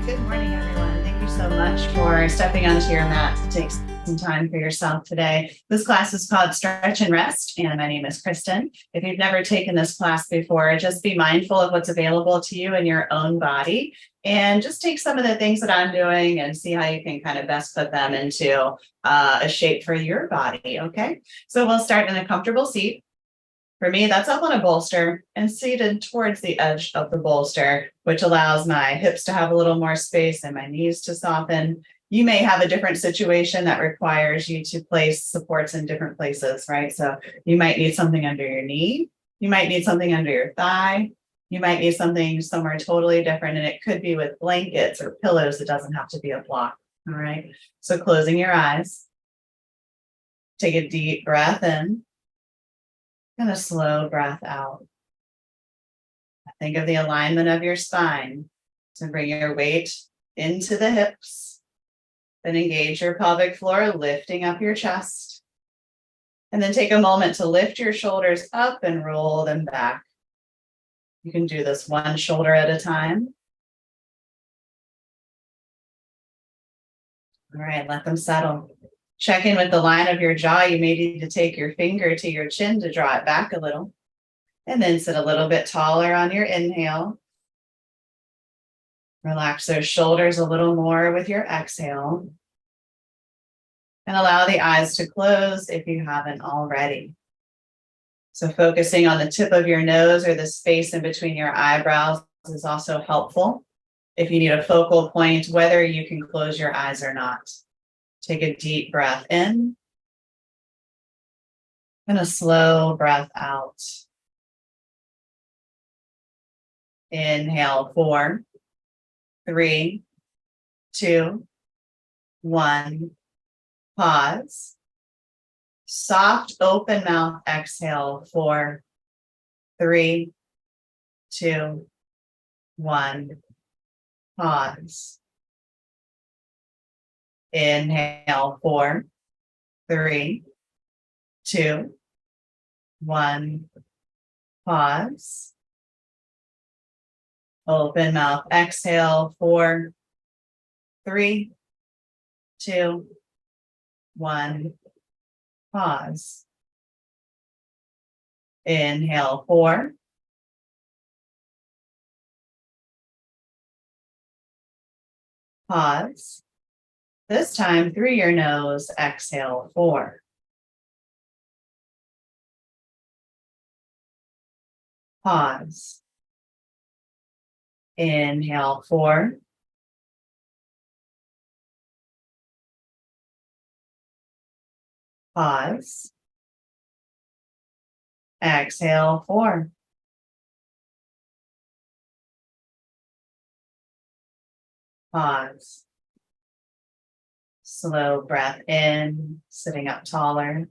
Good morning, everyone. Thank you so much for stepping onto your mat to take some time for yourself today. This class is called Stretch and Rest, and my name is Kristen. If you've never taken this class before, just be mindful of what's available to you in your own body, and just take some of the things that I'm doing and see how you can kind of best put them into a shape for your body, okay? So we'll start in a comfortable seat. For me, that's up on a bolster and seated towards the edge of the bolster, which allows my hips to have a little more space and my knees to soften. You may have a different situation that requires you to place supports in different places, right? So you might need something under your knee. You might need something under your thigh. You might need something somewhere totally different. And it could be with blankets or pillows. It doesn't have to be a block, all right? So closing your eyes. Take a deep breath in. And a slow breath out. Think of the alignment of your spine. So bring your weight into the hips. Then engage your pelvic floor, lifting up your chest. And then take a moment to lift your shoulders up and roll them back. You can do this one shoulder at a time. All right, let them settle. Check in with the line of your jaw. You may need to take your finger to your chin to draw it back a little. And then sit a little bit taller on your inhale. Relax those shoulders a little more with your exhale. And allow the eyes to close if you haven't already. So focusing on the tip of your nose or the space in between your eyebrows is also helpful. If you need a focal point, whether you can close your eyes or not. Take a deep breath in and a slow breath out. Inhale, 4, 3, 2, 1. Pause. Soft open mouth exhale, 4, 3, 2, 1. Pause. Inhale, 4, 3, 2, 1. Pause. Open mouth exhale, 4, 3, 2, 1. Pause. Inhale, 4. Pause. This time through your nose, exhale, 4. Pause. Inhale, 4. Pause. Exhale, 4. Pause. Slow breath in, sitting up taller.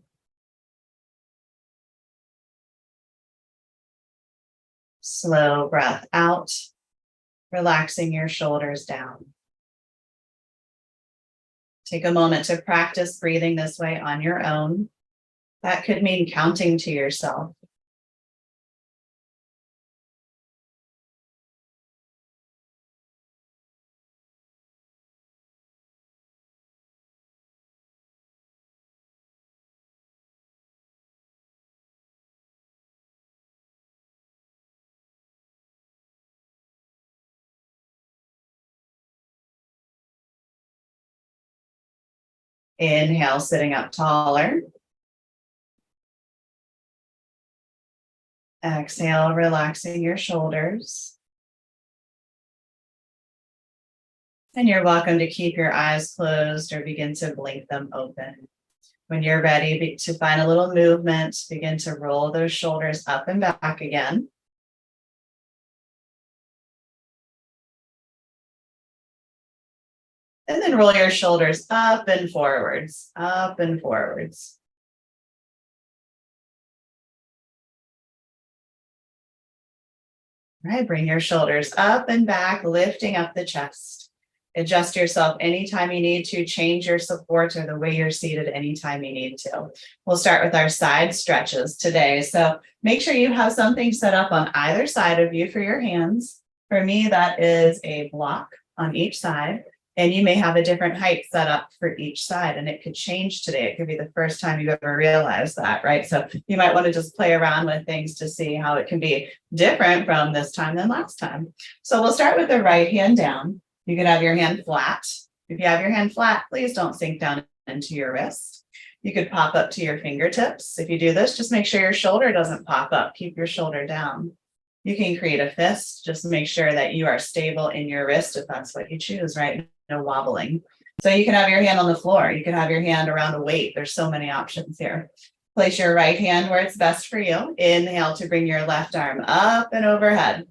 Slow breath out, relaxing your shoulders down. Take a moment to practice breathing this way on your own. That could mean counting to yourself. Inhale, sitting up taller. Exhale, relaxing your shoulders. And you're welcome to keep your eyes closed or begin to blink them open. When you're ready to find a little movement, begin to roll those shoulders up and back again. And then roll your shoulders up and forwards, up and forwards. All right, bring your shoulders up and back, lifting up the chest. Adjust yourself anytime you need to, change your support or the way you're seated anytime you need to. We'll start with our side stretches today. So make sure you have something set up on either side of you for your hands. For me, that is a block. on each side. And you may have a different height set up for each side, and it could change today. It could be the first time you've ever realized that, right? So you might want to just play around with things to see how it can be different from this time than last time. So we'll start with the right hand down. You can have your hand flat. If you have your hand flat, please don't sink down into your wrist. You could pop up to your fingertips. If you do this, just make sure your shoulder doesn't pop up. Keep your shoulder down. You can create a fist. Just make sure that you are stable in your wrist if that's what you choose, right? No wobbling. So you can have your hand on the floor. You can have your hand around a weight. There's so many options here. Place your right hand where it's best for you. Inhale to bring your left arm up and overhead.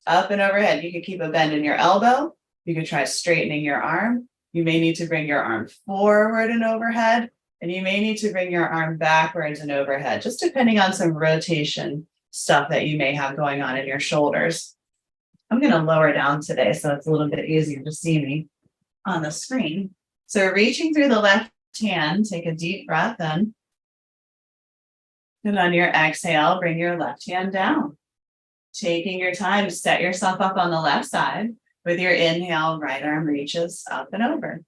Up and overhead. You can keep a bend in your elbow. You can try straightening your arm. You may need to bring your arm forward and overhead, and you may need to bring your arm backwards and overhead, just depending on some rotation stuff that you may have going on in your shoulders. I'm going to lower down today so it's a little bit easier to see me on the screen. So reaching through the left hand, take a deep breath in. And on your exhale, bring your left hand down. Taking your time to set yourself up on the left side. With your inhale, right arm reaches up and over.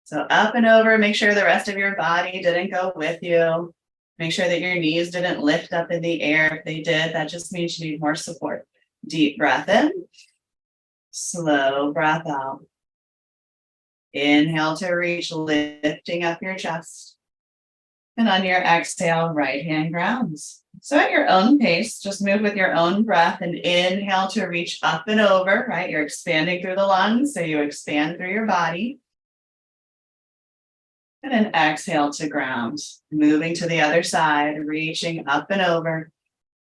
So up and over, make sure the rest of your body didn't go with you. Make sure that your knees didn't lift up in the air. If they did, that just means you need more support. Deep breath in, slow breath out. Inhale to reach, lifting up your chest. And on your exhale, right hand grounds. So at your own pace, just move with your own breath and inhale to reach up and over, right? You're expanding through the lungs, so you expand through your body. And then exhale to ground, moving to the other side, reaching up and over,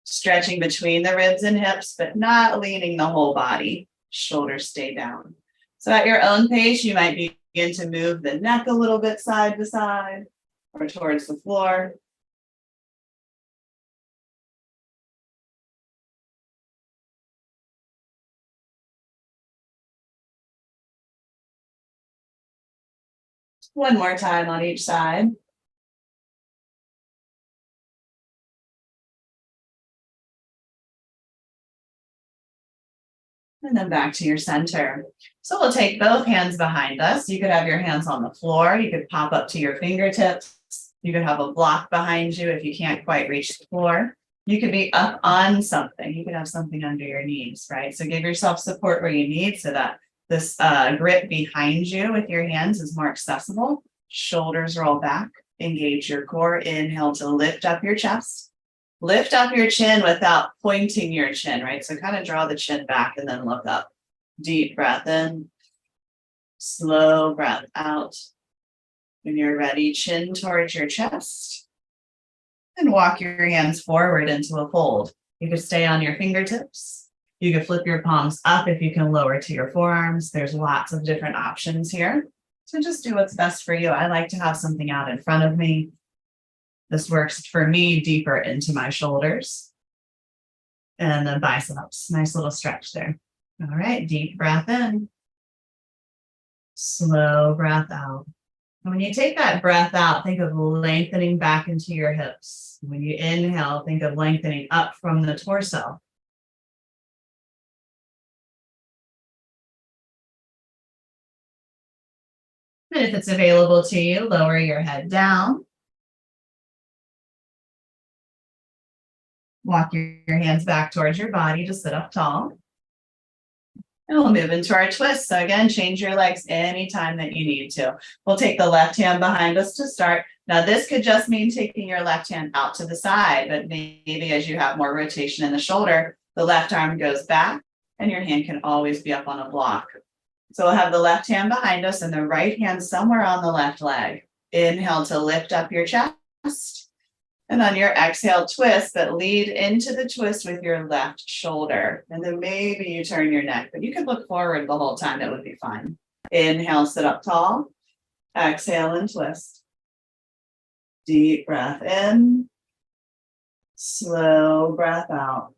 stretching between the ribs and hips, but not leaning the whole body. Shoulders stay down. So at your own pace, you might begin to move the neck a little bit side to side or towards the floor. One more time on each side. And then back to your center. So we'll take both hands behind us. You could have your hands on the floor. You could pop up to your fingertips. You could have a block behind you if you can't quite reach the floor. You could be up on something. You could have something under your knees, right? So give yourself support where you need so that this grip behind you with your hands is more accessible. Shoulders roll back. Engage your core. Inhale to lift up your chest. Lift up your chin without pointing your chin, right? So kind of draw the chin back and then look up. Deep breath in. Slow breath out. When you're ready, chin towards your chest. And walk your hands forward into a fold. You could stay on your fingertips. You could flip your palms up if you can lower to your forearms. There's lots of different options here. So just do what's best for you. I like to have something out in front of me. This works for me deeper into my shoulders and the biceps. Nice little stretch there. All right, deep breath in. Slow breath out. And when you take that breath out, think of lengthening back into your hips. When you inhale, think of lengthening up from the torso. And if it's available to you, lower your head down. Walk your hands back towards your body to sit up tall. And we'll move into our twist. So again, change your legs anytime that you need to. We'll take the left hand behind us to start. Now this could just mean taking your left hand out to the side, but maybe as you have more rotation in the shoulder, the left arm goes back and your hand can always be up on a block. So we'll have the left hand behind us and the right hand somewhere on the left leg. Inhale to lift up your chest. And on your exhale, twist, but lead into the twist with your left shoulder. And then maybe you turn your neck, but you could look forward the whole time. That would be fine. Inhale, sit up tall. Exhale and twist. Deep breath in. Slow breath out.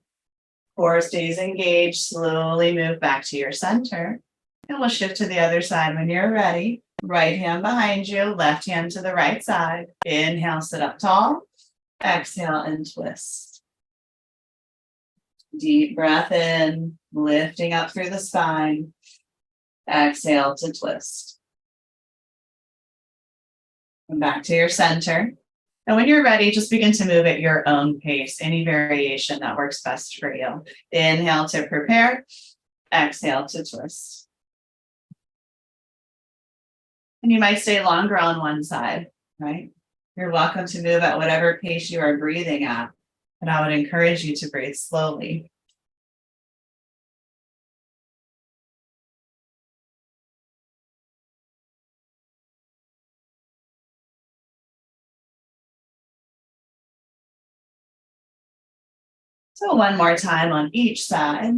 Core stays engaged. Slowly move back to your center. And we'll shift to the other side when you're ready. Right hand behind you, left hand to the right side. Inhale, sit up tall. Exhale and twist. Deep breath in, lifting up through the spine. Exhale to twist. Come back to your center. And when you're ready, just begin to move at your own pace, any variation that works best for you. Inhale to prepare. Exhale to twist. And you might stay longer on one side, right? You're welcome to move at whatever pace you are breathing at, but I would encourage you to breathe slowly. So one more time on each side.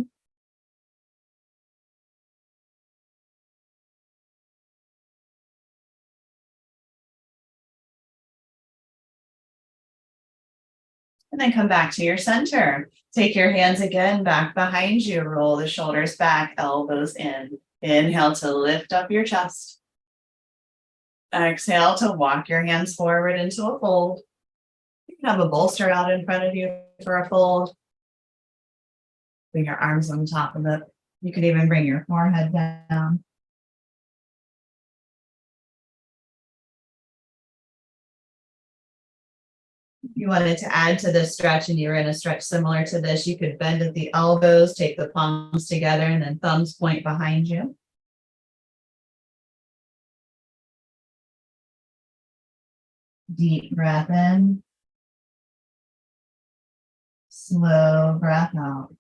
And then come back to your center. Take your hands again back behind you. Roll the shoulders back, elbows in. Inhale to lift up your chest. Exhale to walk your hands forward into a fold. You can have a bolster out in front of you for a fold. Bring your arms on top of it. You could even bring your forehead down. If you wanted to add to this stretch and you were in a stretch similar to this, you could bend at the elbows, take the palms together, and then thumbs point behind you. Deep breath in. Slow breath out.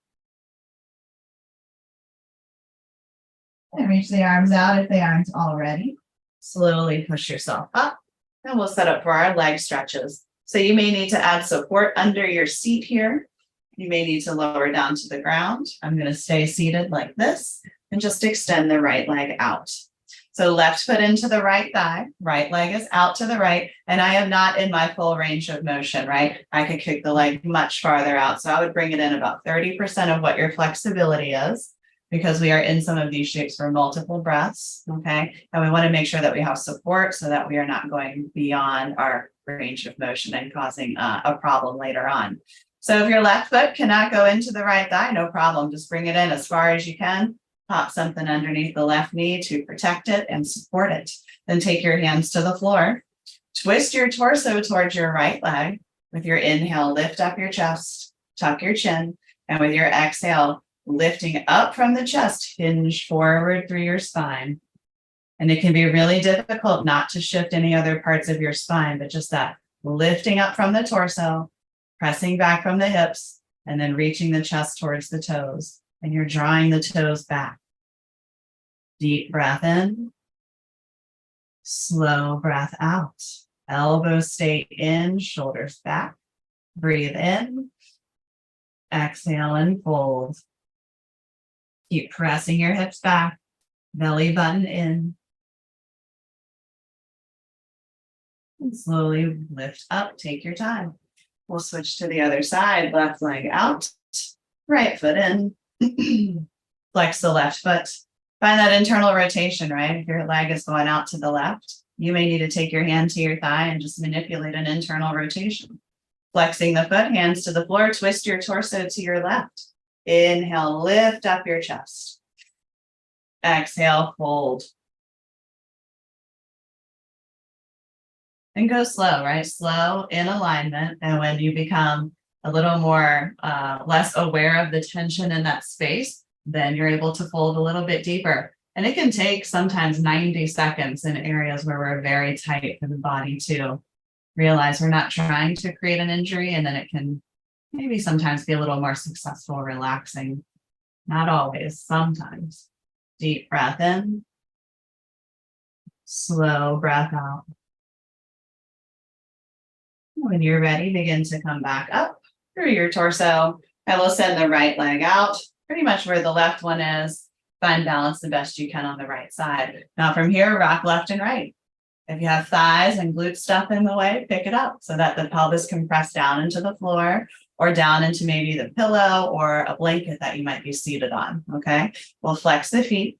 And reach the arms out if they aren't already. Slowly push yourself up. And we'll set up for our leg stretches. So you may need to add support under your seat here. You may need to lower down to the ground. I'm going to stay seated like this and just extend the right leg out. So left foot into the right thigh, right leg is out to the right, and I am not in my full range of motion, right? I could kick the leg much farther out. So I would bring it in about 30% of what your flexibility is, because we are in some of these shapes for multiple breaths, okay? And we want to make sure that we have support so that we are not going beyond our range of motion and causing a problem later on. So if your left foot cannot go into the right thigh, no problem. Just bring it in as far as you can. Pop something underneath the left knee to protect it and support it. Then take your hands to the floor. Twist your torso towards your right leg. With your inhale, lift up your chest, tuck your chin. And with your exhale, lifting up from the chest, hinge forward through your spine. And it can be really difficult not to shift any other parts of your spine, but just that lifting up from the torso, pressing back from the hips, and then reaching the chest towards the toes. And you're drawing the toes back. Deep breath in. Slow breath out. Elbows stay in, shoulders back. Breathe in. Exhale and fold. Keep pressing your hips back. Belly button in. And slowly lift up. Take your time. We'll switch to the other side. Left leg out. Right foot in. Flex the left foot. Find that internal rotation, right? If your leg is going out to the left, you may need to take your hand to your thigh and just manipulate an internal rotation. Flexing the foot, hands to the floor, twist your torso to your left. Inhale, lift up your chest. Exhale, fold. And go slow, right? Slow in alignment. And when you become a little more less aware of the tension in that space, then you're able to fold a little bit deeper. And it can take sometimes 90 seconds in areas where we're very tight for the body to realize we're not trying to create an injury. And then it can maybe sometimes be a little more successful, relaxing. Not always, sometimes. Deep breath in. Slow breath out. When you're ready, begin to come back up through your torso. And we'll send the right leg out, pretty much where the left one is. Find balance the best you can on the right side. Now from here, rock left and right. If you have thighs and glute stuff in the way, pick it up so that the pelvis can press down into the floor or down into maybe the pillow or a blanket that you might be seated on, okay? We'll flex the feet.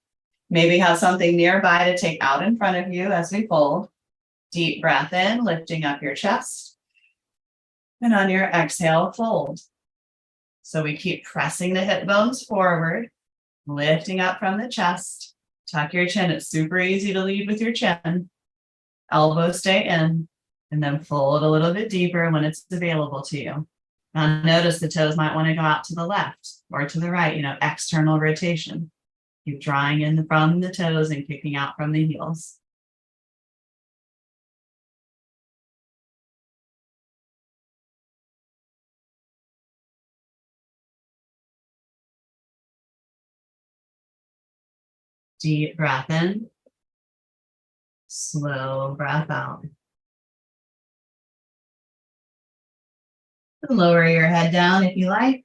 Maybe have something nearby to take out in front of you as we fold. Deep breath in, lifting up your chest. And on your exhale, fold. So we keep pressing the hip bones forward, lifting up from the chest, Tuck your chin. It's super easy to lead with your chin. Elbows stay in, and then fold a little bit deeper when it's available to you. Now notice the toes might want to go out to the left or to the right, external rotation. Keep drawing in from the toes and kicking out from the heels. Deep breath in. Slow breath out. Lower your head down if you like.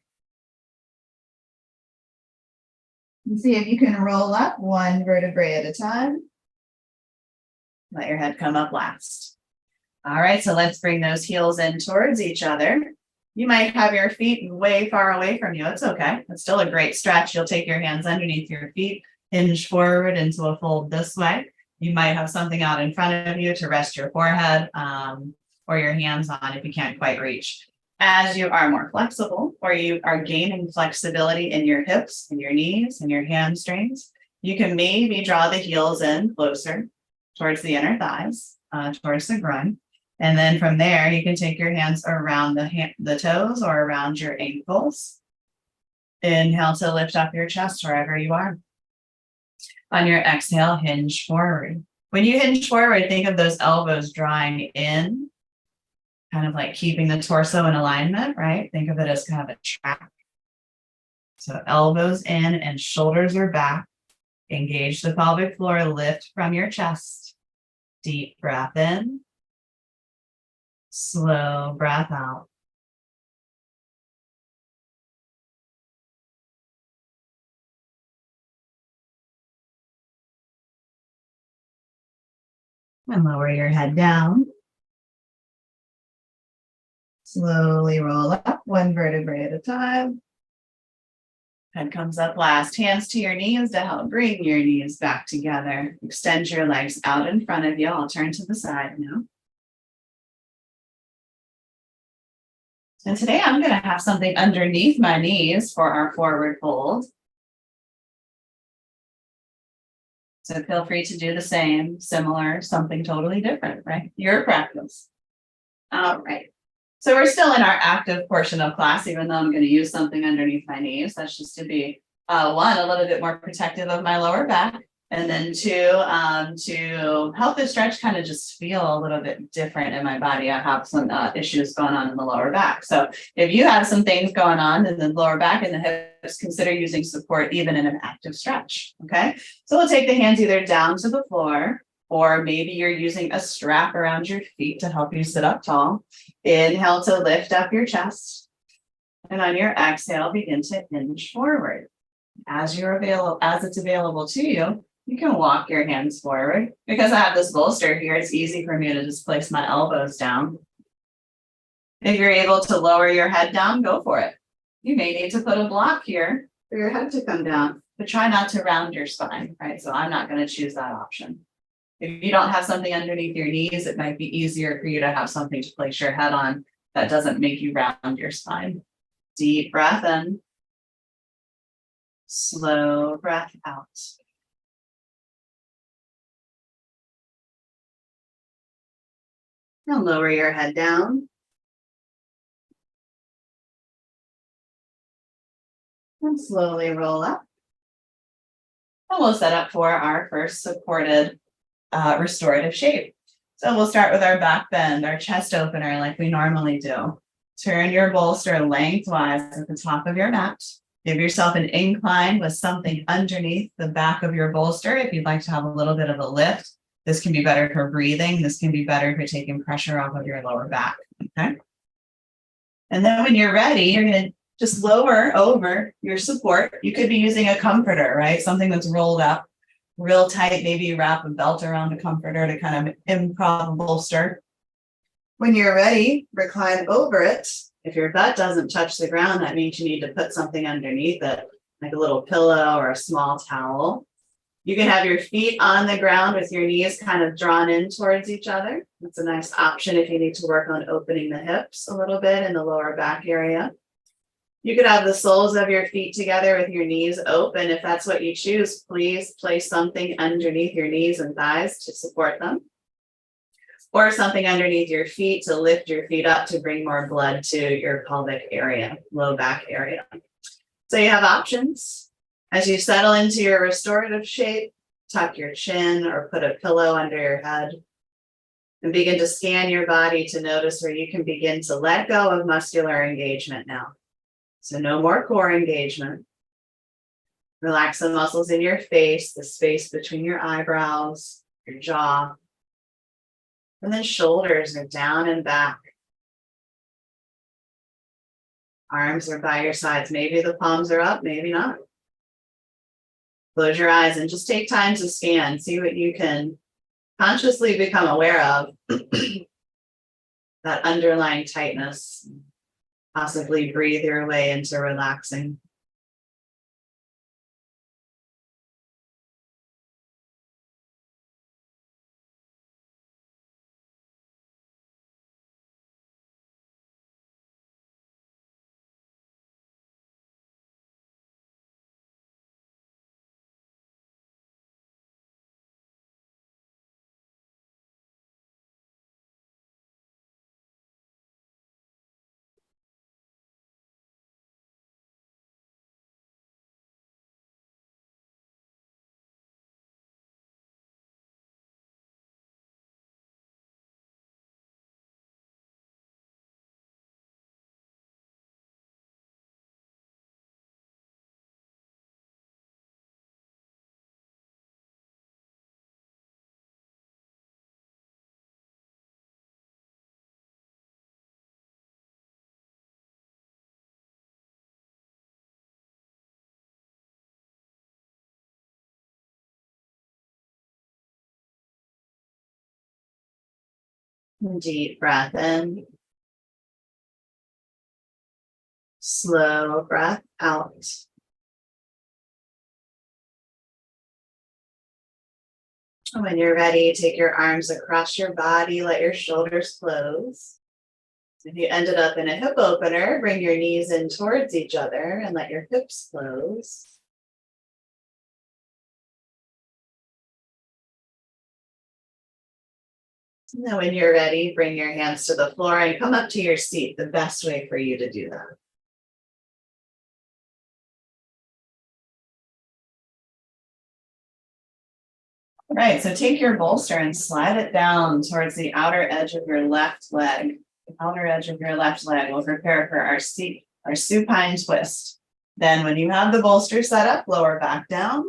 And see if you can roll up one vertebrae at a time. Let your head come up last. All right, so let's bring those heels in towards each other. You might have your feet way far away from you. It's okay. It's still a great stretch. You'll take your hands underneath your feet, hinge forward into a fold this way. You might have something out in front of you to rest your forehead or your hands on if you can't quite reach. As you are more flexible or you are gaining flexibility in your hips and your knees and your hamstrings, you can maybe draw the heels in closer towards the inner thighs, towards the groin. And then from there, you can take your hands around the toes or around your ankles. Inhale to lift up your chest wherever you are. On your exhale, hinge forward. When you hinge forward, think of those elbows drawing in, kind of like keeping the torso in alignment, right? Think of it as kind of a track. So elbows in and shoulders are back. Engage the pelvic floor, lift from your chest. Deep breath in. Slow breath out. And lower your head down. Slowly roll up one vertebrae at a time. Head comes up last. Hands to your knees to help bring your knees back together. Extend your legs out in front of you. I'll turn to the side now. And today I'm going to have something underneath my knees for our forward fold. So feel free to do the same, similar, something totally different, right? Your practice. All right. So we're still in our active portion of class, even though I'm going to use something underneath my knees. That's just to be, one, a little bit more protective of my lower back. And then two, to help the stretch kind of just feel a little bit different in my body. I have some issues going on in the lower back. So if you have some things going on in the lower back and the hips, consider using support even in an active stretch, okay? So we'll take the hands either down to the floor, or maybe you're using a strap around your feet to help you sit up tall. Inhale to lift up your chest. And on your exhale, begin to hinge forward. As it's available to you, you can walk your hands forward. Because I have this bolster here, it's easy for me to just place my elbows down. If you're able to lower your head down, go for it. You may need to put a block here for your head to come down, but try not to round your spine, right? So I'm not going to choose that option. If you don't have something underneath your knees, it might be easier for you to have something to place your head on that doesn't make you round your spine. Deep breath in. Slow breath out. Now lower your head down. And slowly roll up. And we'll set up for our first supported restorative shape. So we'll start with our back bend, our chest opener like we normally do. Turn your bolster lengthwise at the top of your mat. Give yourself an incline with something underneath the back of your bolster if you'd like to have a little bit of a lift. This can be better for breathing. This can be better for taking pressure off of your lower back, okay? And then when you're ready, you're going to just lower over your support. You could be using a comforter, right? Something that's rolled up real tight. Maybe you wrap a belt around a comforter to kind of improv bolster. When you're ready, recline over it. If your butt doesn't touch the ground, that means you need to put something underneath it, like a little pillow or a small towel. You can have your feet on the ground with your knees kind of drawn in towards each other. That's a nice option if you need to work on opening the hips a little bit in the lower back area. You could have the soles of your feet together with your knees open. If that's what you choose, please place something underneath your knees and thighs to support them, or something underneath your feet to lift your feet up to bring more blood to your pelvic area, low back area. So you have options. As you settle into your restorative shape, tuck your chin or put a pillow under your head and begin to scan your body to notice where you can begin to let go of muscular engagement now. So no more core engagement. Relax the muscles in your face, the space between your eyebrows, your jaw, and then shoulders are down and back. Arms are by your sides. Maybe the palms are up, maybe not. Close your eyes and just take time to scan. See what you can consciously become aware of. That underlying tightness. Possibly breathe your way into relaxing. Deep breath in. Slow breath out. When you're ready, take your arms across your body, let your shoulders close. If you ended up in a hip opener, bring your knees in towards each other and let your hips close. Now, when you're ready, bring your hands to the floor and come up to your seat, the best way for you to do that. All right, so take your bolster and slide it down towards the outer edge of your left leg. The outer edge of your left leg will prepare for our supine twist. Then when you have the bolster set up, lower back down.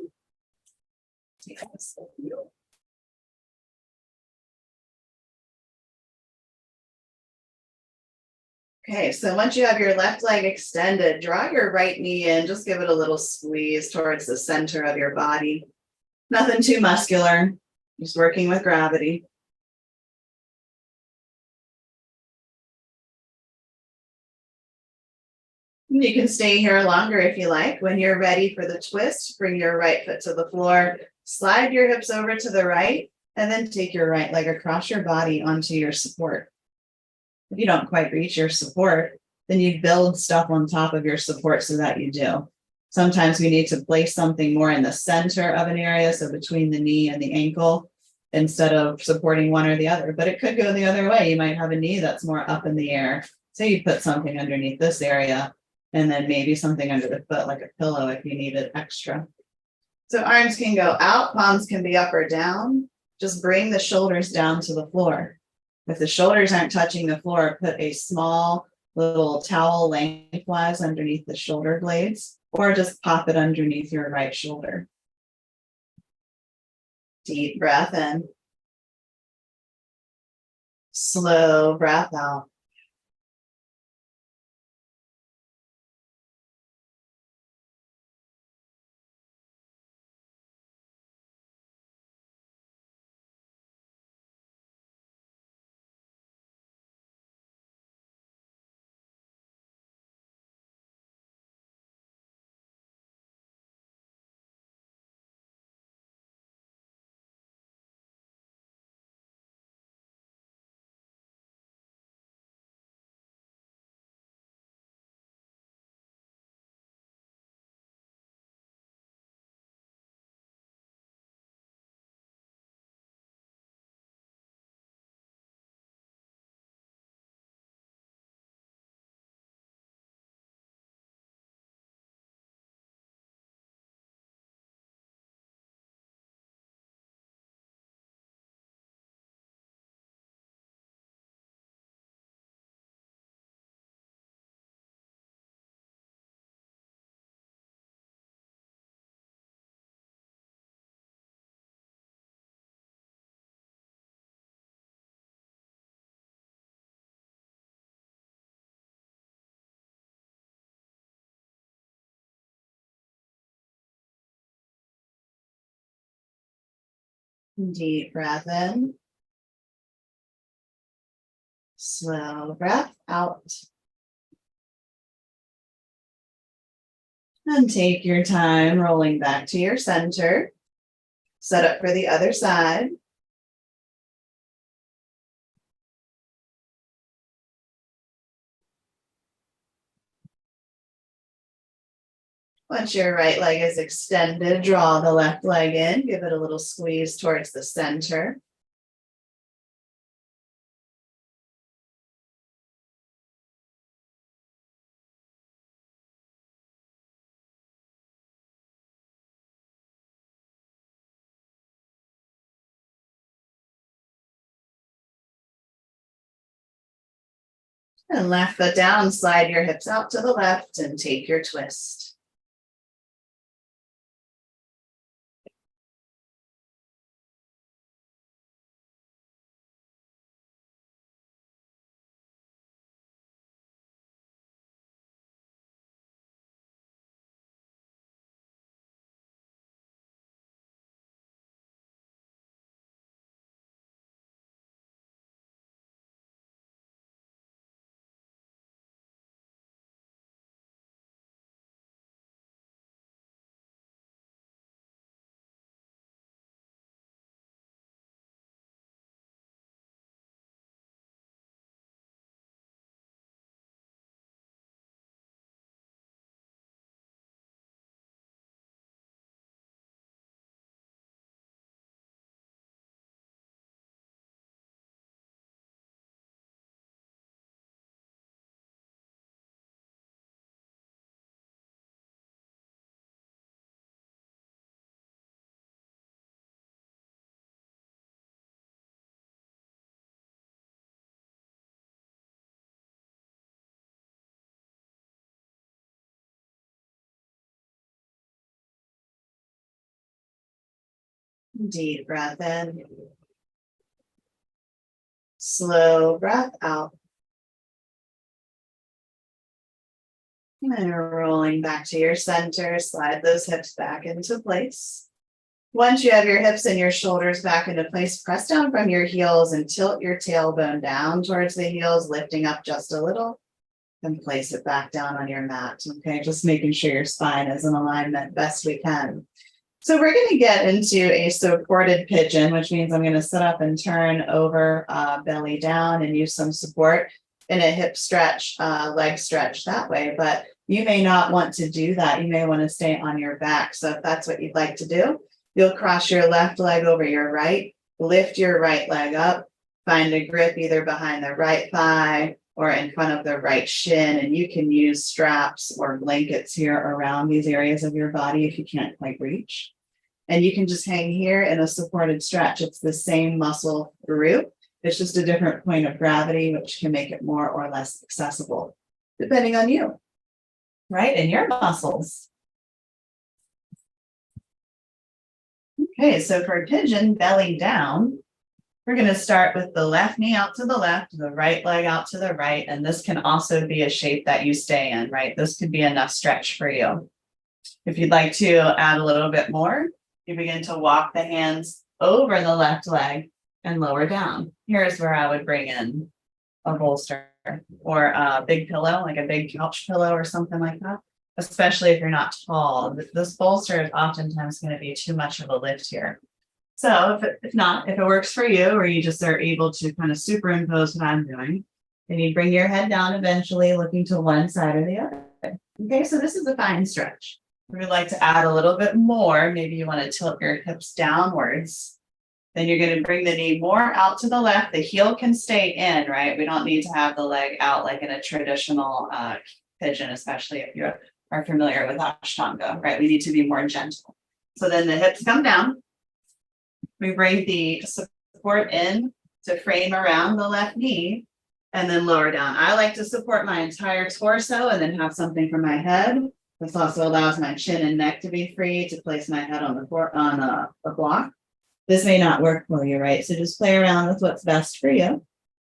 Okay, so once you have your left leg extended, draw your right knee in, just give it a little squeeze towards the center of your body. Nothing too muscular, just working with gravity. You can stay here longer if you like. When you're ready for the twist, bring your right foot to the floor, slide your hips over to the right, and then take your right leg across your body onto your support. If you don't quite reach your support, then you build stuff on top of your support so that you do. Sometimes we need to place something more in the center of an area, so between the knee and the ankle, instead of supporting one or the other. But it could go the other way. You might have a knee that's more up in the air. So you put something underneath this area, and then maybe something under the foot, like a pillow if you need it extra. So arms can go out, palms can be up or down. Just bring the shoulders down to the floor. If the shoulders aren't touching the floor, put a small little towel lengthwise underneath the shoulder blades, or just pop it underneath your right shoulder. Deep breath in. Slow breath out. Deep breath in. Slow breath out. And take your time rolling back to your center. Set up for the other side. Once your right leg is extended, draw the left leg in. Give it a little squeeze towards the center. And left foot down, slide your hips out to the left and take your twist. Deep breath in. Slow breath out. And rolling back to your center, slide those hips back into place. Once you have your hips and your shoulders back into place, press down from your heels and tilt your tailbone down towards the heels, lifting up just a little, and place it back down on your mat. Okay, just making sure your spine is in alignment best we can. So we're going to get into a supported pigeon, which means I'm going to sit up and turn over belly down and use some support in a hip stretch, leg stretch that way. But you may not want to do that. You may want to stay on your back. So if that's what you'd like to do, you'll cross your left leg over your right, lift your right leg up, find a grip either behind the right thigh or in front of the right shin. And you can use straps or blankets here around these areas of your body if you can't quite reach. And you can just hang here in a supported stretch. It's the same muscle group. It's just a different point of gravity, which can make it more or less accessible, depending on you, right? And your muscles. Okay, so for pigeon, belly down, we're going to start with the left knee out to the left, the right leg out to the right. And this can also be a shape that you stay in, right? This could be enough stretch for you. If you'd like to add a little bit more, you begin to walk the hands over the left leg and lower down. Here's where I would bring in a bolster or a big pillow, like a big couch pillow or something like that, especially if you're not tall. This bolster is oftentimes going to be too much of a lift here. So if it works for you, or you just are able to kind of superimpose what I'm doing, then you bring your head down eventually, looking to one side or the other. Okay, so this is a fine stretch. We'd like to add a little bit more. Maybe you want to tilt your hips downwards. Then you're going to bring the knee more out to the left. The heel can stay in, right? We don't need to have the leg out like in a traditional pigeon, especially if you are familiar with Ashtanga, right? We need to be more gentle. So then the hips come down. We bring the support in to frame around the left knee and then lower down. I like to support my entire torso and then have something for my head. This also allows my chin and neck to be free to place my head on the block. This may not work for you, right? So just play around with what's best for you.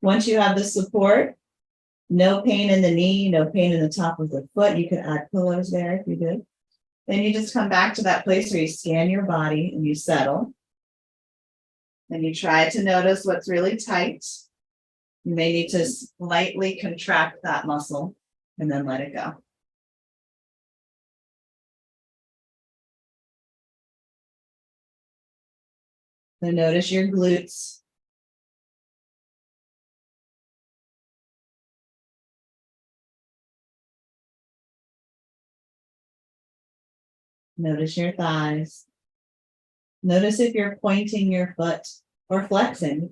Once you have the support, no pain in the knee, no pain in the top of the foot. You could add pillows there if you did. Then you just come back to that place where you scan your body and you settle. And you try to notice what's really tight. You may need to slightly contract that muscle and then let it go. Then notice your glutes. Notice your thighs. Notice if you're pointing your foot or flexing.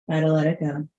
Try to let it go.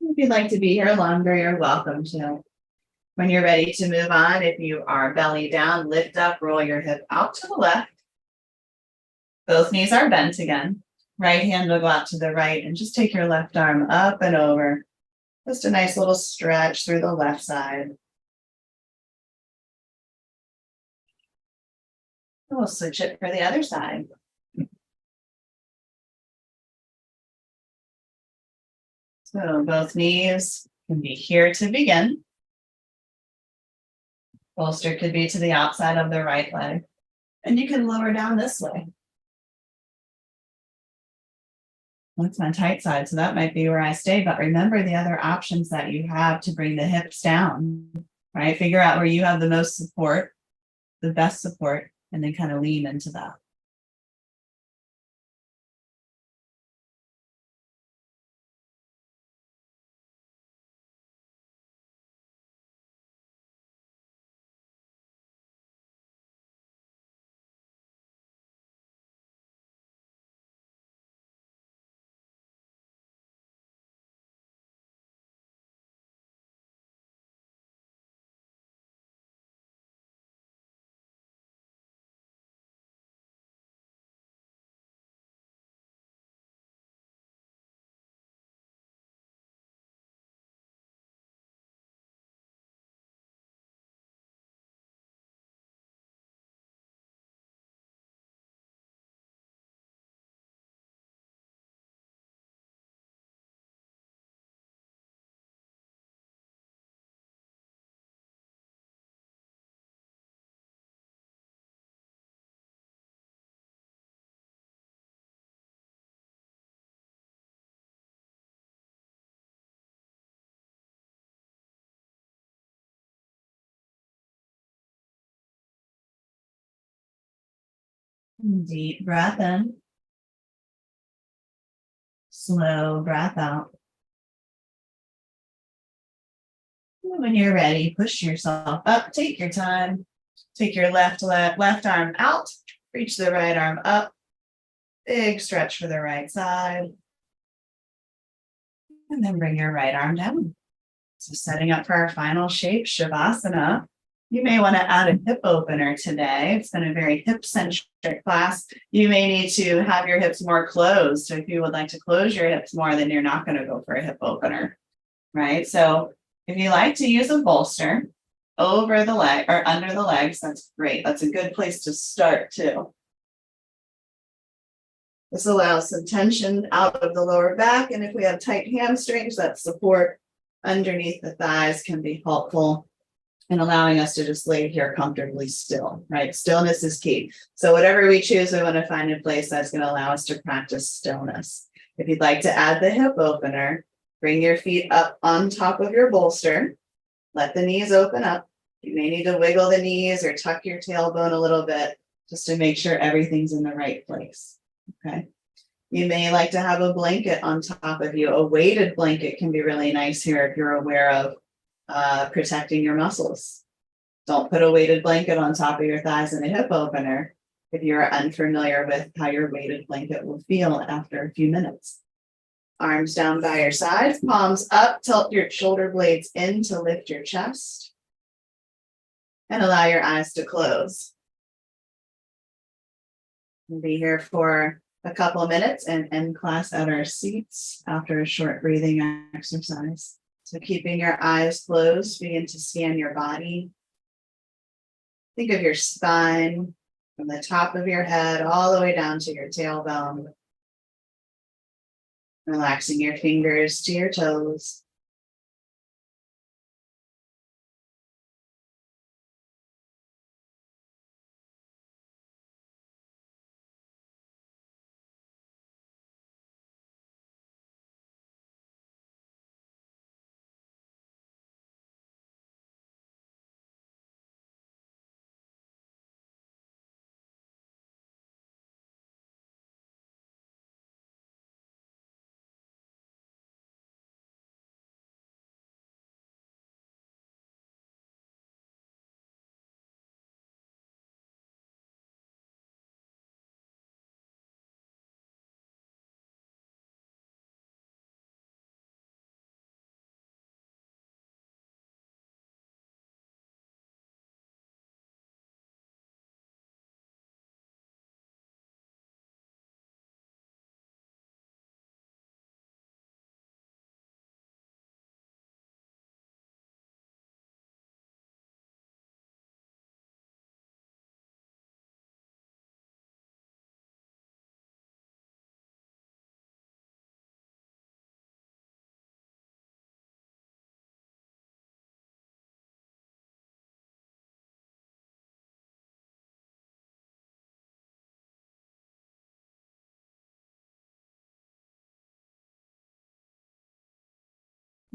If you'd like to be here longer, you're welcome to. When you're ready to move on, if you are belly down, lift up, roll your hip out to the left. Both knees are bent again. Right hand will go out to the right and just take your left arm up and over. Just a nice little stretch through the left side. And we'll switch it for the other side. So both knees can be here to begin. Bolster could be to the outside of the right leg. And you can lower down this way. That's my tight side, so that might be where I stay. But remember the other options that you have to bring the hips down, right? Figure out where you have the most support, the best support, and then kind of lean into that. Deep breath in. Slow breath out. And when you're ready, push yourself up. Take your time. Take your left arm out. Reach the right arm up. Big stretch for the right side. And then bring your right arm down. So setting up for our final shape, Shavasana. You may want to add a hip opener today. It's been a very hip-centric class. You may need to have your hips more closed. So if you would like to close your hips more, then you're not going to go for a hip opener, right? So if you like to use a bolster over the leg or under the legs, that's great. That's a good place to start too. This allows some tension out of the lower back. And if we have tight hamstrings, that support underneath the thighs can be helpful. and allowing us to just lay here comfortably still, right? Stillness is key. So whatever we choose, we want to find a place that's going to allow us to practice stillness. If you'd like to add the hip opener, bring your feet up on top of your bolster. Let the knees open up. You may need to wiggle the knees or tuck your tailbone a little bit just to make sure everything's in the right place, okay? You may like to have a blanket on top of you. A weighted blanket can be really nice here if you're aware of protecting your muscles. Don't put a weighted blanket on top of your thighs in a hip opener if you're unfamiliar with how your weighted blanket will feel after a few minutes. Arms down by your sides, palms up, tilt your shoulder blades in to lift your chest, and allow your eyes to close. We'll be here for a couple of minutes and end class at our seats after a short breathing exercise. So keeping your eyes closed, begin to scan your body. Think of your spine from the top of your head all the way down to your tailbone. Relaxing your fingers to your toes.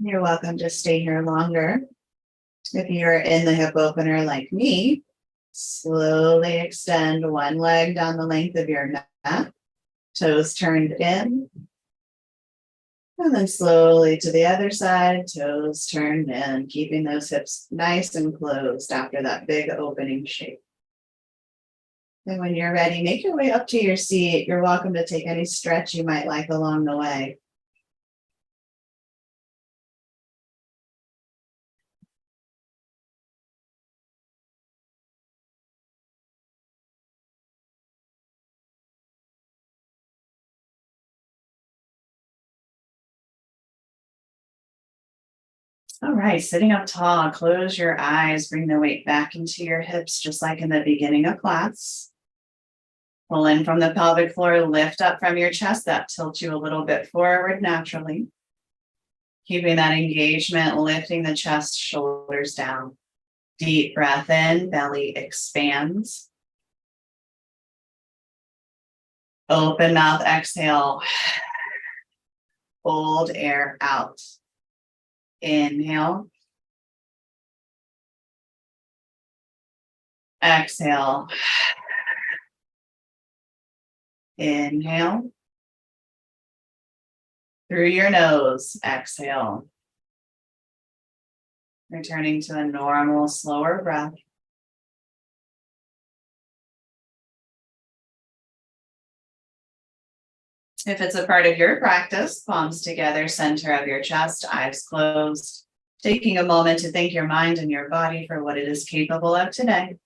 You're welcome to stay here longer. If you're in the hip opener like me, slowly extend one leg down the length of your mat, toes turned in, and then slowly to the other side, toes turned in, keeping those hips nice and closed after that big opening shape. And when you're ready, make your way up to your seat. You're welcome to take any stretch you might like along the way. All right, sitting up tall, close your eyes, bring the weight back into your hips, just like in the beginning of class. Pull in from the pelvic floor, lift up from your chest. That tilts you a little bit forward naturally. Keeping that engagement, lifting the chest, shoulders down. Deep breath in, belly expands. Open mouth, exhale. Hold air out. Inhale. Exhale. Inhale. Through your nose, exhale. Returning to a normal, slower breath. If it's a part of your practice, palms together, center of your chest, eyes closed. Taking a moment to thank your mind and your body for what it is capable of today.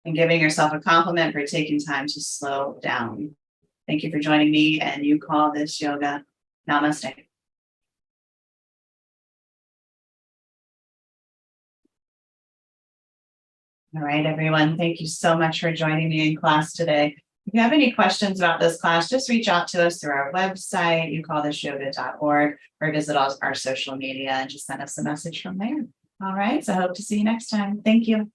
And giving yourself a compliment for taking time to slow down. Thank you for joining me, and you call this yoga. Namaste. All right, everyone. Thank you so much for joining me in class today. If you have any questions about this class, just reach out to us through our website, youcallthisyoga.org, or visit our social media and just send us a message from there. All right. So I hope to see you next time. Thank you.